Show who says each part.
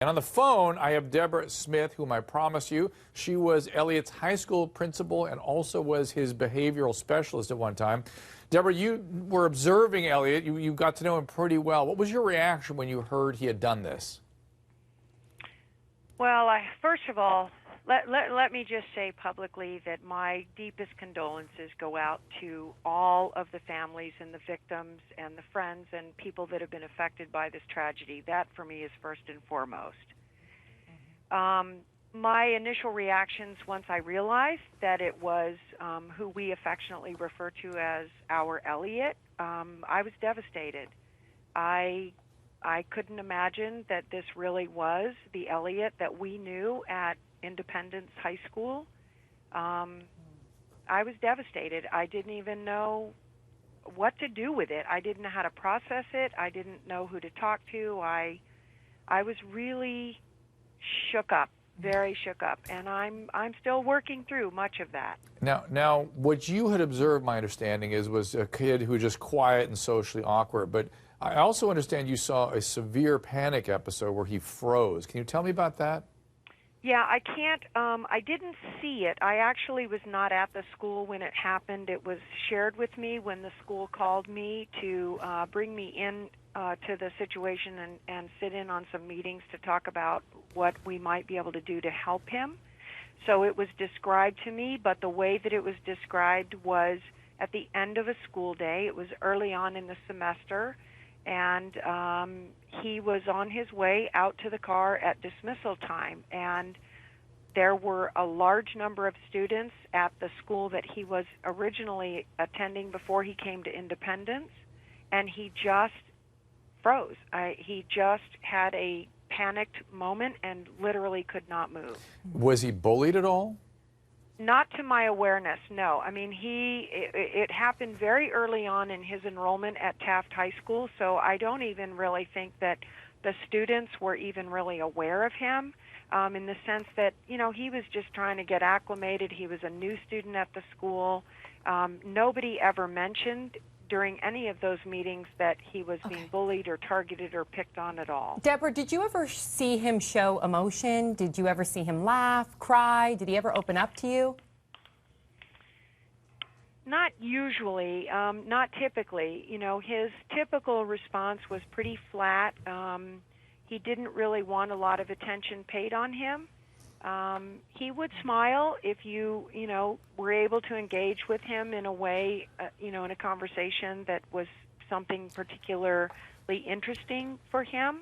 Speaker 1: And on the phone, I have Deborah Smith, whom I promised you. She was Elliot's high school principal and also was his behavioral specialist at one time. Deborah, you were observing Elliot. You got to know him pretty well. What was your reaction when you heard he had done this?
Speaker 2: Well, first of all, let me just say publicly that my deepest condolences go out to all of the families and the victims and the friends and people that have been affected by this tragedy. That, for me, is first and foremost. My initial reactions once I realized that it was who we affectionately refer to as our Elliot, I was devastated. I couldn't imagine that this really was the Elliot that we knew at Independence High School. I was devastated. I didn't even know what to do with it. I didn't know how to process it. I didn't know who to talk to. I was really shook up, very shook up, and I'm still working through much of that.
Speaker 1: Now, what you had observed, my understanding was a kid who was just quiet and socially awkward. But I also understand you saw a severe panic episode where he froze. Can you tell me about that?
Speaker 2: Yeah, I can't, I didn't see it. I actually was not at the school when it happened. It was shared with me when the school called me to bring me in to the situation and sit in on some meetings to talk about what we might be able to do to help him. So it was described to me, but the way that it was described was at the end of a school day. It was early on in the semester, and he was on his way out to the car at dismissal time, and there were a large number of students at the school that he was originally attending before he came to Independence, and he just froze. He just had a panicked moment and literally could not move.
Speaker 1: Was he bullied at all?
Speaker 2: Not to my awareness, no. I mean, it happened very early on in his enrollment at Taft High School, so I don't even really think that the students were even really aware of him, in the sense that, you know, he was just trying to get acclimated. He was a new student at the school. Nobody ever mentioned during any of those meetings that he was being bullied or targeted or picked on at all.
Speaker 3: Deborah, did you ever see him show emotion? Did you ever see him laugh, cry? Did he ever open up to you?
Speaker 2: Not usually, not typically. You know, his typical response was pretty flat. He didn't really want a lot of attention paid on him. He would smile if you were able to engage with him in a way, in a conversation that was something particularly interesting for him.